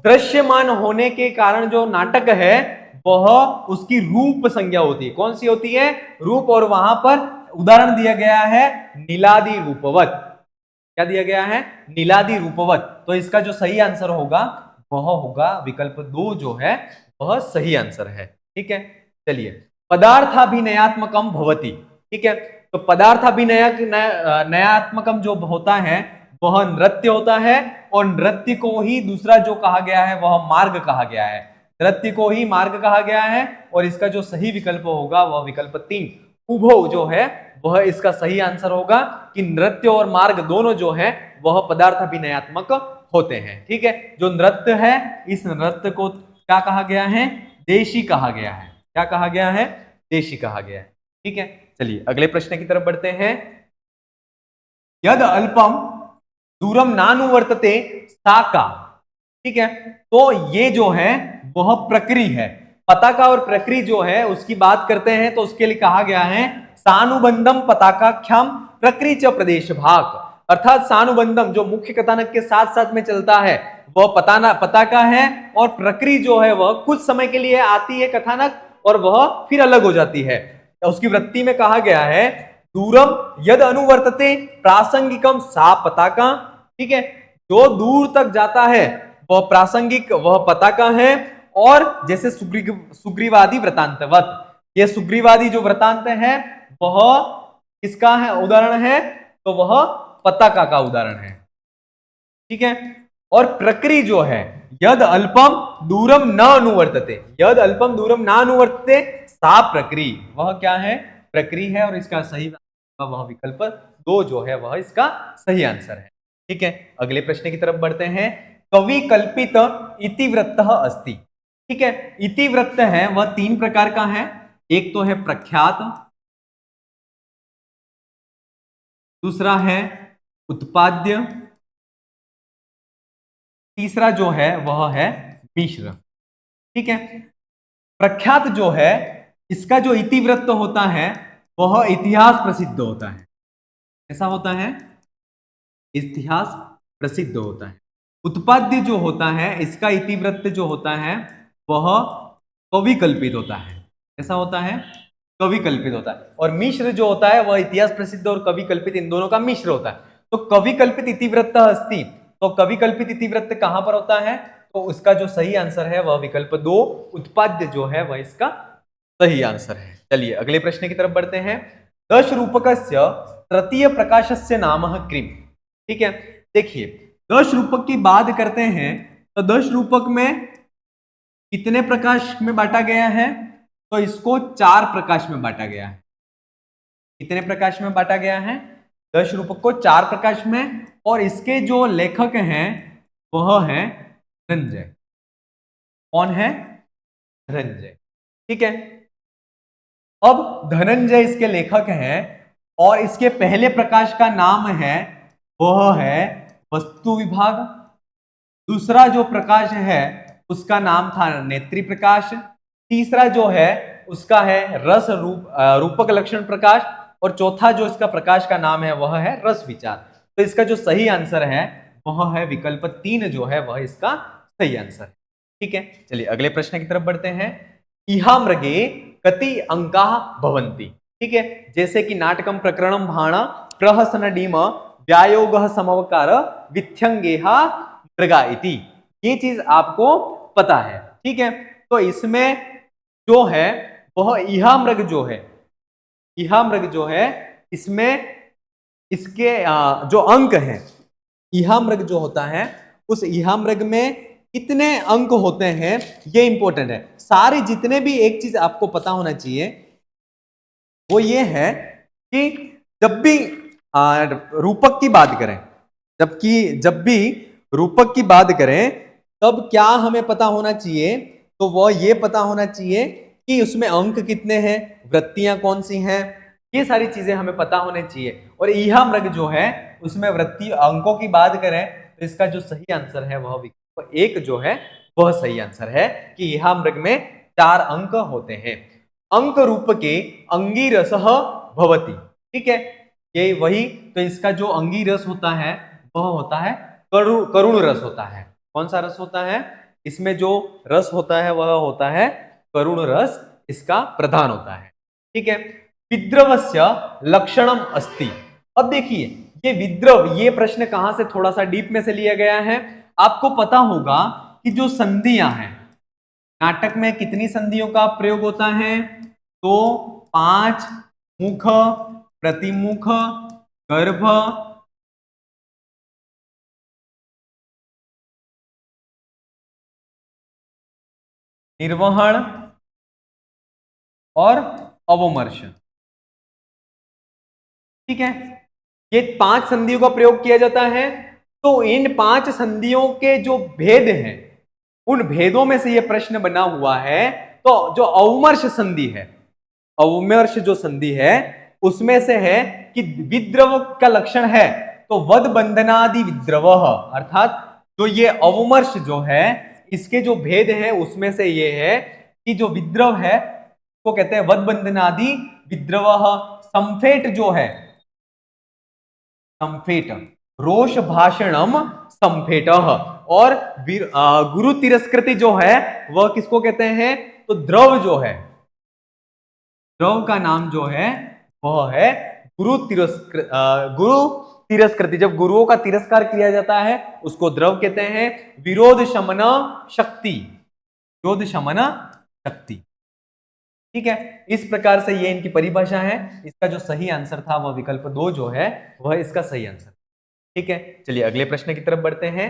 दृश्यमान होने के कारण जो नाटक है वह उसकी रूप संज्ञा होती है। कौन सी होती है, रूप, और वहां पर उदाहरण दिया गया है नीलादि रूपवत। क्या दिया गया है, नीलादि रूपवत। तो इसका जो सही आंसर होगा वह होगा विकल्प 2 जो है वह सही आंसर है। ठीक है, चलिए पदार्थाभिनयात्मकम भवति। ठीक है, तो पदार्थाभिनय नयात्मकम जो होता है वह नृत्य होता है, और नृत्य को ही दूसरा जो कहा गया है वह मार्ग कहा गया है। नृत्य को ही मार्ग कहा गया है, और इसका जो सही विकल्प होगा वह विकल्प 3 उभो जो है वह इसका सही आंसर होगा कि नृत्य और मार्ग दोनों जो है वह पदार्थाभिनयात्मक होते हैं। ठीक है, जो नृत्य है इस नृत्य को क्या कहा गया है, देशी कहा गया है। क्या कहा गया है, देशी कहा गया है। ठीक है, चलिए अगले प्रश्न की तरफ बढ़ते हैं। यद अल्पम दूरम नानुवर्तते साका। ठीक है, तो ये जो है वह प्रकृति है। पताका और प्रकृति जो है उसकी बात करते हैं तो उसके लिए कहा गया है सानुबंधम पताकाख्याम प्रकृति च प्रदेश भाग, अर्थात सानुबंधम जो मुख्य कथानक के साथ साथ में चलता है वह पताका है, और प्रकृति जो है वह कुछ समय के लिए आती है कथानक और वह फिर अलग हो जाती है। उसकी वृत्ति में कहा गया है दूरम यद अनुवर्तते प्रासंगिकम सा पताका, ठीक है, जो दूर तक जाता है वह प्रासंगिक वह पताका है, और जैसे सुग्रीवादी वृतांतवत, ये सुग्रीवादी जो वृतांत है वह किसका है उदाहरण है, तो वह पताका का उदाहरण है, ठीक है। और प्रकृति जो है यद अल्पम दूरम न अनुवर्तते, यद अल्पम दूरम न अनुवर्तते सा प्रकृति, वह क्या है प्रकृति है, और इसका सही वह विकल्प 2 जो है वह इसका सही आंसर है, ठीक है। अगले प्रश्न की तरफ बढ़ते हैं। कवि कल्पित इतिवृत्त अस्ति, ठीक है। इतिवृत्त है वह 3 प्रकार का है, एक तो है प्रख्यात, दूसरा है उत्पाद्य, तीसरा जो है वह है मिश्र, ठीक है। प्रख्यात जो है इसका जो इतिवृत्त होता है वह इतिहास प्रसिद्ध होता है, ऐसा होता है इतिहास प्रसिद्ध होता है। उत्पाद्य जो होता है इसका इतिवृत्त जो होता है वह कवि कल्पित होता है, ऐसा होता है कवि कल्पित होता है। और मिश्र जो होता है वह इतिहास प्रसिद्ध और कवि कल्पित इन दोनों का मिश्र होता है। तो कवि कल्पित इतिवृत्त अस्ति, तो कवि कल्पित इतिवृत्त कहां पर होता है, तो उसका जो सही आंसर है वह विकल्प 2 उत्पाद्य जो है वह इसका सही आंसर है। चलिए अगले प्रश्न की तरफ बढ़ते हैं। दश रूपकस्य तृतीय प्रकाशस्य नामः किम, ठीक है। देखिए दश रूपक की बात करते हैं तो दश रूपक में कितने प्रकाश में बांटा गया है, तो इसको 4 प्रकाश में बांटा गया है। कितने प्रकाश में बांटा गया है, 10 रूपक को 4 प्रकाश में, और इसके जो लेखक हैं वह है धनंजय। कौन है, धनंजय, ठीक है। अब धनंजय इसके लेखक हैं और इसके पहले प्रकाश का नाम है वह है वस्तु विभाग, दूसरा जो प्रकाश है उसका नाम था नेत्री प्रकाश, तीसरा जो है उसका है रस रूपक लक्षण प्रकाश, और चौथा जो इसका प्रकाश का नाम है वह है रस विचार। तो इसका जो सही आंसर है वह है विकल्प 3 जो है वह इसका सही आंसर है, ठीक है। चलिए अगले प्रश्न की तरफ बढ़ते हैं। इहा मृगे कति अंका भवन्ति, ठीक है। जैसे कि नाटकम प्रकरणम भाण प्रहसनडीम व्यायोगः समवकार विथ्यंगेहा मृगा इति, ये चीज आपको पता है, ठीक है। तो इसमें जो है वह इहा मृग जो है, इहा मृग जो है इसमें इसके जो अंक हैं, इहा मृग जो होता है उस इहा मृग में कितने अंक होते हैं ये इंपॉर्टेंट है। सारे जितने भी एक चीज आपको पता होना चाहिए वो ये है कि जब भी रूपक की बात करें, जब भी रूपक की बात करें तब क्या हमें पता होना चाहिए, तो वह ये पता होना चाहिए कि उसमें अंक कितने हैं, वृत्तियां कौन सी हैं, ये सारी चीजें हमें पता होनी चाहिए। और इहा मृग जो है उसमें वृत्ति अंकों की बात करें तो इसका जो सही आंसर है वह विकल्प 1 जो है वह सही आंसर है कि इहा मृग में 4 अंक होते हैं। अंक रूप के अंगीरसः भवति, ठीक है, ये वही। तो इसका जो अंगीरस होता है वह होता है करुण रस होता है। कौन सा रस होता है, इसमें जो रस होता है वह होता है करुण रस, इसका प्रधान होता है, ठीक है। विद्रवस्य लक्षणम अस्ति। अब देखिए ये विद्रव, ये प्रश्न कहां से थोड़ा सा डीप में से लिया गया है। आपको पता होगा कि जो संधियां हैं नाटक में कितनी संधियों का प्रयोग होता है, तो 5 मुख, प्रतिमुख, गर्भ, निर्वहन और अवमर्श, ठीक है। ये 5 संधियों का प्रयोग किया जाता है। तो इन 5 संधियों के जो भेद हैं उन भेदों में से यह प्रश्न बना हुआ है। तो जो अवमर्श संधि है, अवमर्श जो संधि है उसमें से है कि विद्रव का लक्षण है तो वद बंधनादि विद्रव, अर्थात जो ये अवमर्श जो है इसके जो भेद है उसमें से ये है कि जो विद्रव है उसको कहते हैं वदबंधनादि विद्रव। संफेट जो है, संफेट, रोष भाषणम संफेट। और गुरु तिरस्कृति जो है वह किसको कहते हैं? तो द्रव जो है, द्रव का नाम जो है वह है गुरु तिरस्कृति। जब गुरुओं का तिरस्कार किया जाता है उसको द्रव कहते हैं। विरोध शमन शक्ति, विरोध शमन शक्ति। ठीक है, इस प्रकार से ये इनकी परिभाषा है। इसका जो सही आंसर था वह विकल्प 2 जो है वह इसका सही आंसर। ठीक है, चलिए अगले प्रश्न की तरफ बढ़ते हैं।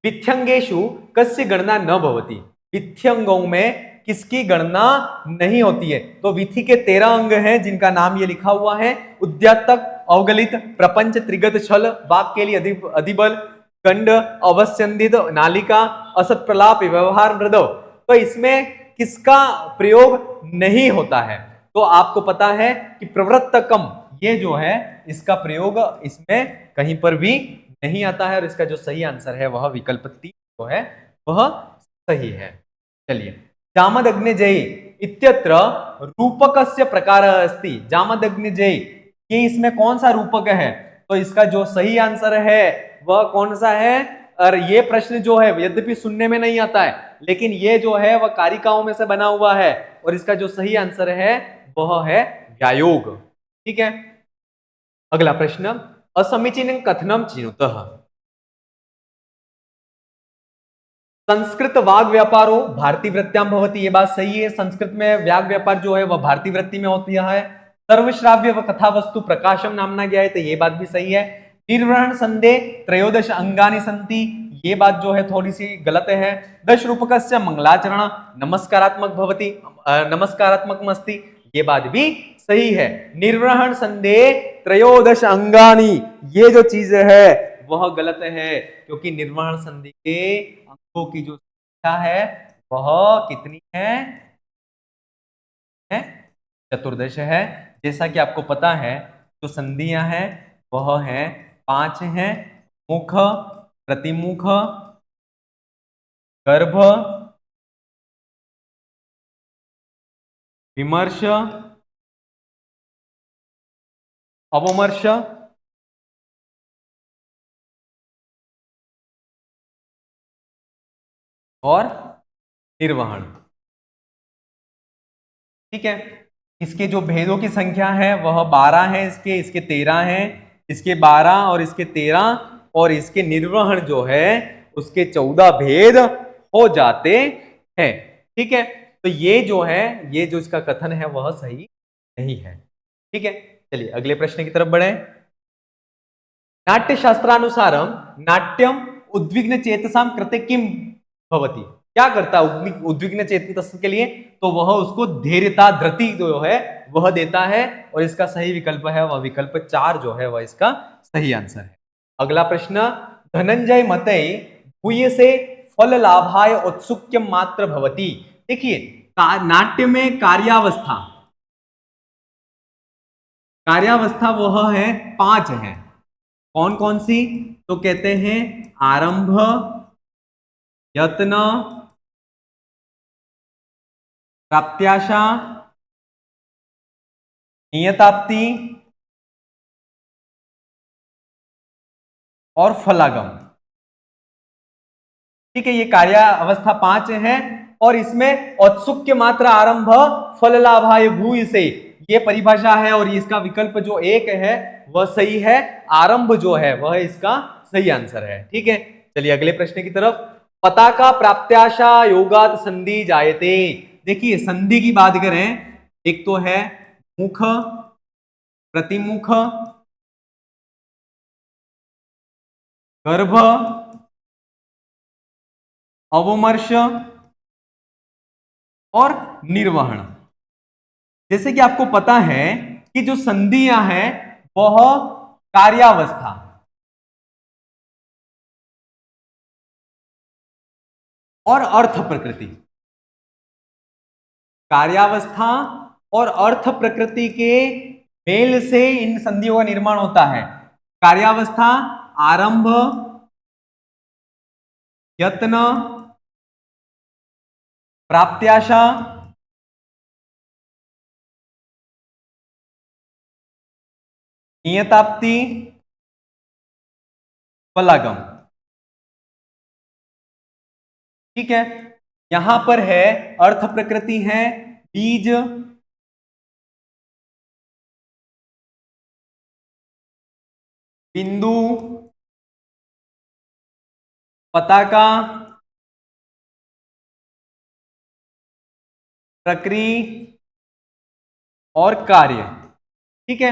विथ्यंगेषु कस्य गणना न भवति? विथ्यंगों में किसकी गणना नहीं होती है? तो विधि के 13 अंग हैं जिनका नाम ये लिखा हुआ है। उद्यतक, अवगलित, प्रपंच, त्रिगत, छल, वाक के लिए अधिबल, गंड, अवस्यंदित, नालिका, असत प्रलाप, व्यवहार, मृदव। तो इसमें किसका प्रयोग नहीं होता है? तो आपको पता है कि प्रवृत्तकम ये जो है इसका प्रयोग इसमें कहीं पर भी नहीं आता है, और इसका जो सही आंसर है वह विकल्प 3 जो है वह सही है। चलिए, जामदग्निजयी इत्यत्र रूपकस्य प्रकार अस्ति। जामदग्निजयी ये इसमें कौन सा रूपक है? तो इसका जो सही आंसर है वह कौन सा है? और ये प्रश्न जो है यद्यपि सुनने में नहीं आता है, लेकिन ये जो है वह कारिकाओं में से बना हुआ है, और इसका जो सही आंसर है वह है व्यायोग। ठीक है, अगला प्रश्न, असमीचीन कथनम चिनुतः। संस्कृत वाग व्यापारो भारतीय वृत्त्याम भवति। ये बात सही है, संस्कृत में व्याग व्यापार जो है वह भारतीय वृत्ति में होती है। सर्वश्राव्य व कथा वस्तु प्रकाशम नामना गया है, तो ये बात भी सही है। निर्वहन संदेह त्रयोदश अंगानि सन्ति, ये बात जो है थोड़ी सी गलत है। दश रूपकस्य मंगलाचरण नमस्कारात्मक भवति, नमस्कारात्मक मस्ति, ये बात भी सही है। निर्वहन संदेह त्रयोदश अंगानि, ये जो चीज है वह गलत है, क्योंकि निर्वहन संधि के अंगों की जो संख्या है वह कितनी है? चतुर्दश है। जैसा कि आपको पता है जो संधियां हैं वह है 5 हैं। मुख, प्रतिमुख, गर्भ, विमर्श, अवमर्श और निर्वहन। ठीक है, इसके जो भेदों की संख्या है वह 12 है, इसके 13 हैं, इसके 12 और इसके 13, और इसके निर्वहन जो है उसके 14 भेद हो जाते हैं। ठीक है, तो ये जो है, ये जो इसका कथन है वह सही नहीं है। ठीक है, चलिए अगले प्रश्न की तरफ बढ़े। नाट्य शास्त्रानुसारम नाट्यम उद्विग्न चेतसाम कृते किम भवति। क्या करता है उद्विग्न चेतस के लिए? तो वह उसको धैर्यता, धृति जो है वह देता है, और इसका सही विकल्प है वह विकल्प 4 जो है वह इसका सही आंसर है। अगला प्रश्न, धनंजय मतय भूय से फल लाभाय औत्सुक्यम मात्र भवति। देखिए, नाट्य में कार्यावस्था, कार्यावस्था वह है 5 है। कौन कौन सी? तो कहते हैं आरंभ, यत्न, प्राप्त्याशा, नियताप्ति और फलागम। ठीक है, ये कार्य अवस्था 5 है, और इसमें औत्सुक्य मात्र आरंभ फल लाभाय भूय से ये परिभाषा है, और इसका विकल्प जो 1 है वह सही है। आरंभ जो है वह इसका सही आंसर है। ठीक है, चलिए अगले प्रश्न की तरफ। पताका प्राप्त्याशा योगात संधि जायते। देखिए, संधि की बात करें, एक तो है मुख, प्रतिमुख, गर्भ, अवमर्श और निर्वहन। जैसे कि आपको पता है कि जो संधियां हैं वह कार्यावस्था और अर्थ प्रकृति, कार्यावस्था और अर्थ प्रकृति के मेल से इन संधियों का निर्माण होता है। कार्यावस्था आरंभ, यत्न, प्राप्त्याशा नियताप्ति, फलागम। ठीक है, यहां पर है अर्थ प्रकृति है, बीज, बिंदु, पताका, प्रक्रिया और कार्य। ठीक है,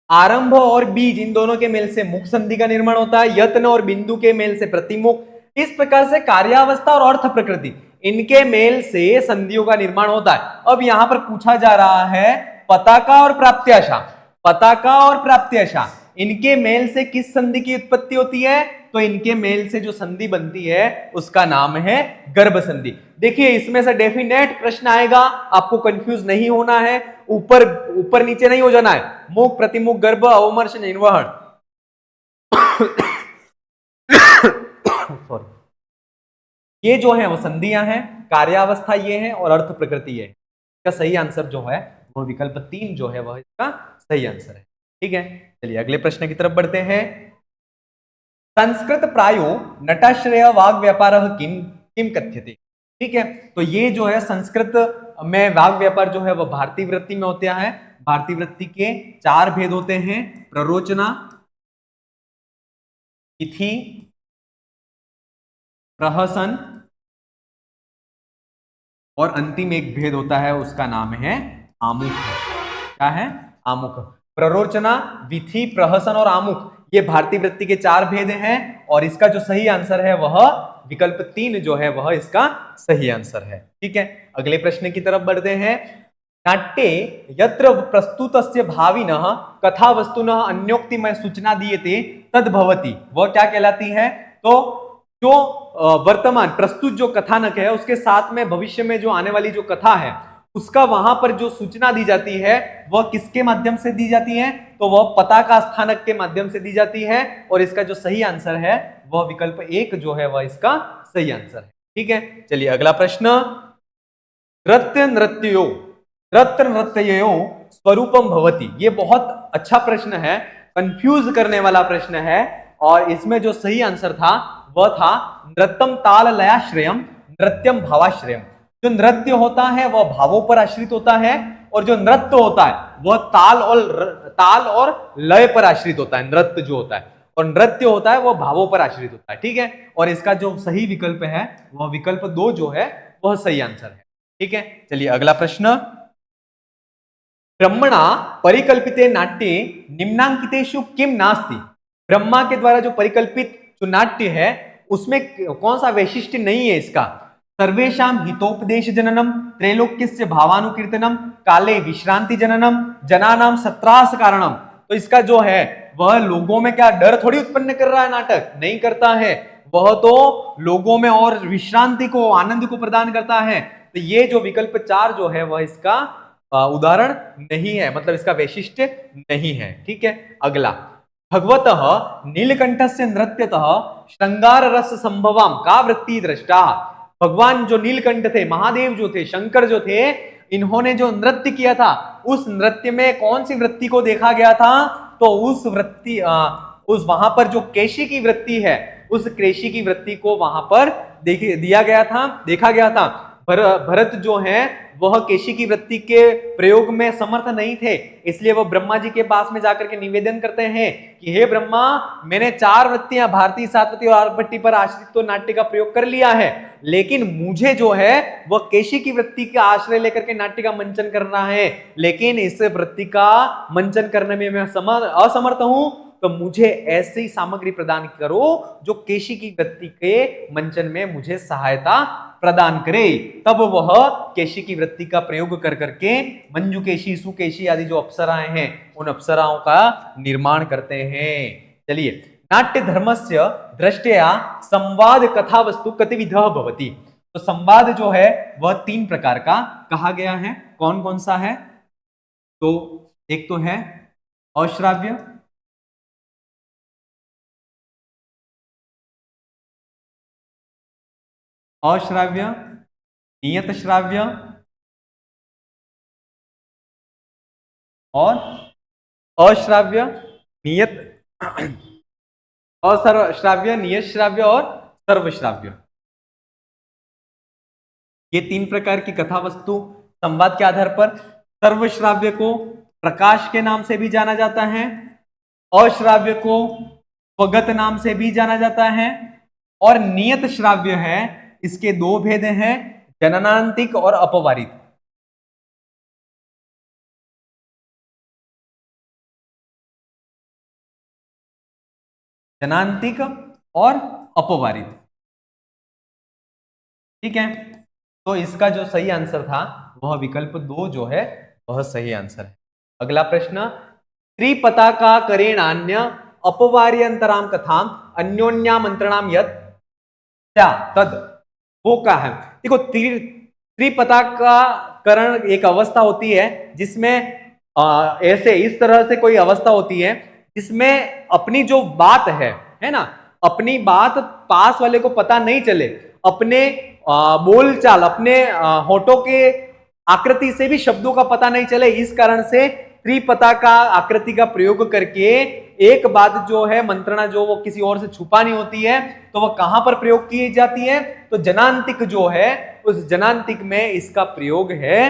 आरंभ और बीज इन दोनों के मेल से मुख संधि का निर्माण होता है, यत्न और बिंदु के मेल से प्रतिमुख। इस प्रकार से कार्यावस्था और अर्थ प्रकृति इनके मेल से संधियों का निर्माण होता है। अब यहां पर पूछा जा रहा है पताका और प्राप्त्याशा, पताका और प्राप्त्याशा इनके मेल से किस संधि की उत्पत्ति होती है? तो इनके मेल से जो संधि बनती है उसका नाम है गर्भ संधि। देखिए इसमें से डेफिनेट प्रश्न आएगा, आपको कंफ्यूज नहीं होना है, ऊपर ऊपर नीचे नहीं हो जाना है। मुख, प्रतिमुख, गर्भ, अवमर्श, निर्वहन सॉरी, ये जो है वो संधियां हैं, कार्यावस्था ये है और अर्थ प्रकृति ये है। इसका सही आंसर जो है वो विकल्प 3 जो है वह इसका सही आंसर है। ठीक है, चलिए अगले प्रश्न की तरफ बढ़ते हैं। संस्कृत प्रायो नटाश्रय वाग व्यापार किम किम कथ्यते। ठीक है, तो ये जो है संस्कृत में वाग व्यापार जो है वह भारतीय वृत्ति में होता है। भारतीय वृत्ति के 4 भेद होते हैं, प्ररोचना, तिथि, प्रहसन और अंतिम एक भेद होता है उसका नाम है आमुख। क्या है? आमुख। प्ररोचना, विधि, प्रहसन और आमुख ये भारतीय वृत्ति के 4 भेद हैं और इसका जो सही आंसर है वह विकल्प 3 जो है वह इसका सही आंसर है। ठीक है, अगले प्रश्न की तरफ बढ़ते हैं। नाट्ये यत्र प्रस्तुतस्य भाविनः कथा वस्तुनः अन्योक्तिमय सूचना दीयते तद भवति, वह क्या कहलाती है? तो जो वर्तमान प्रस्तुत जो कथानक है उसके साथ में भविष्य में जो आने वाली जो कथा है उसका वहां पर जो सूचना दी जाती है वह किसके माध्यम से दी जाती है? तो वह पताका स्थानक के माध्यम से दी जाती है और इसका जो सही आंसर है वह विकल्प 1 जो है वह इसका सही आंसर है। ठीक है, चलिए अगला प्रश्न। नृत्य नृत्यो नृत्य नृत्यो स्वरूपम भवति, ये बहुत अच्छा प्रश्न है, कंफ्यूज करने वाला प्रश्न है और इसमें जो सही आंसर था वह था नृत्यम ताल लयाश्रयम नृत्यम भावाश्रयम। जो नृत्य होता है वह भावों पर आश्रित होता है और जो नृत्य होता है वह ताल और लय पर आश्रित होता है। नृत्य जो होता है और नृत्य होता है वह भावों पर आश्रित होता है। ठीक है, और इसका जो सही विकल्प है वह विकल्प 2 जो है वह सही आंसर है। ठीक है, चलिए अगला प्रश्न। ब्रह्मणा परिकल्पिते नाट्ये निम्नांकितेषु किम नास्ति, ब्रह्मा के द्वारा जो परिकल्पित जो नाट्य है उसमें कौन सा वैशिष्ट्य नहीं है इसका? सर्वेषां हितोपदेश जननम, त्रैलोक्यस्य भावानुकीर्तनम, काले विश्रांति जननम, जनानाम सत्रास कारणम। तो इसका जो है वह लोगों में क्या डर थोड़ी उत्पन्न कर रहा है? नाटक नहीं करता है, वह तो लोगों में और विश्रांति को, आनंद को प्रदान करता है। तो ये जो विकल्प 4 जो है वह इसका उदाहरण नहीं है, मतलब इसका वैशिष्ट्य नहीं है। ठीक है, अगला। भगवतः नीलकंठस्य नृत्यतः श्रृंगार रस संभवम का वृत्ति दृष्टा। भगवान जो नीलकंठ थे, महादेव जो थे, शंकर जो थे, इन्होंने जो नृत्य किया था उस नृत्य में कौन सी वृत्ति को देखा गया था? तो उस वृत्ति उस वहां पर जो केशी की वृत्ति है उस केशी की वृत्ति को वहां पर दिया गया था, देखा गया था। भरत जो है वह केशी की वृत्ति के प्रयोग में समर्थ नहीं थे, इसलिए वह ब्रह्मा जी के पास में जाकर के निवेदन करते हैं कि हे ब्रह्मा, मैंने 4 वृत्तियां भारतीय, सातवती और आर्यभट्टी पर आश्रित तो नाट्य का प्रयोग कर लिया है, लेकिन मुझे जो है वह केशी की वृत्ति का आश्रय लेकर के नाट्य का मंचन करना है, लेकिन इस वृत्ति का मंचन करने में मैं असमर्थ हूं, तो मुझे ऐसी सामग्री प्रदान करो जो केशी की वृत्ति के मंचन में मुझे सहायता प्रदान करे। तब वह केशी की वृत्ति का प्रयोग कर करके मंजुकेशी, सुकेशी आदि जो अप्सराएं हैं उन अप्सराओं का निर्माण करते हैं। चलिए, नाट्य धर्मस्य दृष्टया संवाद कथा वस्तु कतिविधः भवति। तो संवाद जो है वह 3 प्रकार का कहा गया है। कौन कौन सा है? तो एक तो है अश्राव्य, अश्राव्य, नियत श्राव्य और अश्राव्य, नियत अश्राव्य, नियत श्राव्य और सर्वश्राव्य। ये 3 प्रकार की कथा वस्तु संवाद के आधार पर। सर्वश्राव्य को प्रकाश के नाम से भी जाना जाता है, अश्राव्य को स्वगत नाम से भी जाना जाता है, और नियत श्राव्य है, इसके 2 भेद हैं, जननांतिक और अपवारित। जनांतिक और अपवारित, ठीक है। तो इसका जो सही आंसर था वह विकल्प 2 जो है वह सही आंसर है। अगला प्रश्न, त्रिपताका करेणान्य अपवार्यंतराम कथाम अन्योन्यामंत्रणाम यत् क्या तद, वो क्या है? देखो, त्रिपताका करण एक अवस्था होती है जिसमें ऐसे इस तरह से कोई अवस्था होती है जिसमें अपनी जो बात है ना, अपनी बात पास वाले को पता नहीं चले, अपने बोलचाल, अपने होठों के आकृति से भी शब्दों का पता नहीं चले, इस कारण से त्रिपताका आकृति का प्रयोग करके एक बात जो है मंत्रणा जो वो किसी और से छुपानी होती है, तो वह कहां पर प्रयोग की जाती है? तो जनांतिक जो है, उस जनांतिक में इसका प्रयोग है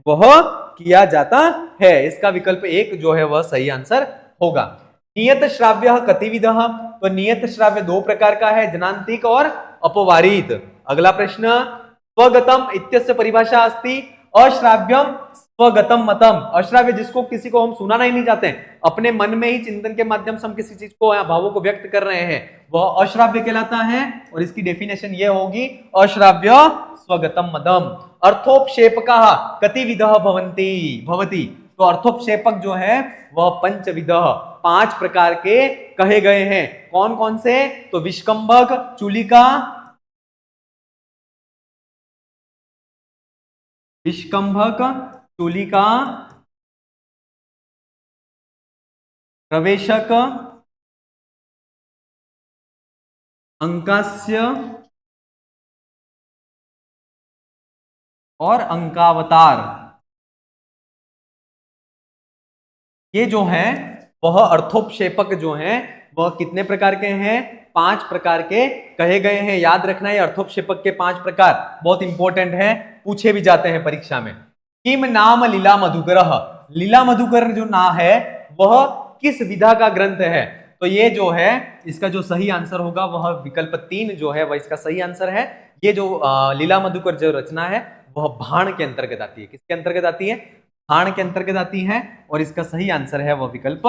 वह किया जाता है। इसका विकल्प 1 जो है वह सही आंसर होगा। नियत श्राव्य कतिविधः, तो नियत श्राव्य 2 प्रकार का है, जनांतिक और अपवारित। अगला प्रश्न, स्वगतम इत्यस्य परिभाषा अस्ति अश्राव्यम स्वगतम मतम। अश्राव्य जिसको किसी को हम सुनाना ही नहीं चाहते हैं, अपने मन में ही चिंतन के माध्यम से हम किसी चीज को या भावों को व्यक्त कर रहे हैं, वह अश्राव्य कहलाता है। और इसकी डेफिनेशन ये होगी, अश्राव्य स्वगतम मतम। अर्थोपक्षेपकाः कतिविधः भवति, तो अर्थोपक्षेपक जो है वह पंचविधः 5 प्रकार के कहे गए हैं। कौन कौन से? तो विष्कंभक, चूलिका, विष्कंभक, चूलिका, प्रवेशक, अंकास्य और अंकावतार। ये जो है वह अर्थोपक्षेपक जो है वह कितने प्रकार के हैं? 5 प्रकार के कहे गए हैं। याद रखना, ये अर्थोपक्षेपक के 5 प्रकार बहुत इंपॉर्टेंट है, पूछे भी जाते हैं परीक्षा में। किम नाम लीला मधुकर, लीला मधुकर जो नाम है वह किस विधा का ग्रंथ है? तो ये जो है इसका जो सही आंसर होगा वह विकल्प 3 जो है वह इसका सही आंसर है। ये जो लीला मधुकर जो रचना है वह भाण के अंतर्गत आती है। किसके अंतर्गत आती है? भाण के अंतर्गत आती है। और इसका सही आंसर है वह विकल्प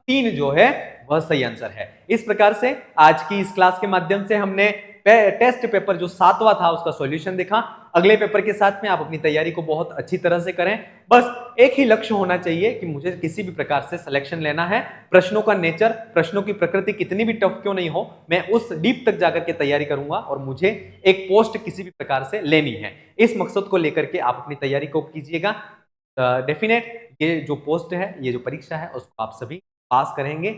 3 जो है वह सही आंसर है। इस प्रकार से आज की इस क्लास के माध्यम से हमने टेस्ट पेपर जो 7वां था उसका सॉल्यूशन देखा। अगले पेपर के साथ में आप अपनी तैयारी को बहुत अच्छी तरह से करें। बस एक ही लक्ष्य होना चाहिए कि मुझे किसी भी प्रकार से सिलेक्शन लेना है। प्रश्नों का नेचर, प्रश्नों की प्रकृति कितनी भी टफ क्यों नहीं हो, मैं उस डीप तक जाकर के तैयारी करूंगा और मुझे एक पोस्ट किसी भी प्रकार से लेनी है। इस मकसद को लेकर के आप अपनी तैयारी को कीजिएगा। डेफिनेट ये जो पोस्ट है, ये जो परीक्षा है उसको आप सभी पास करेंगे।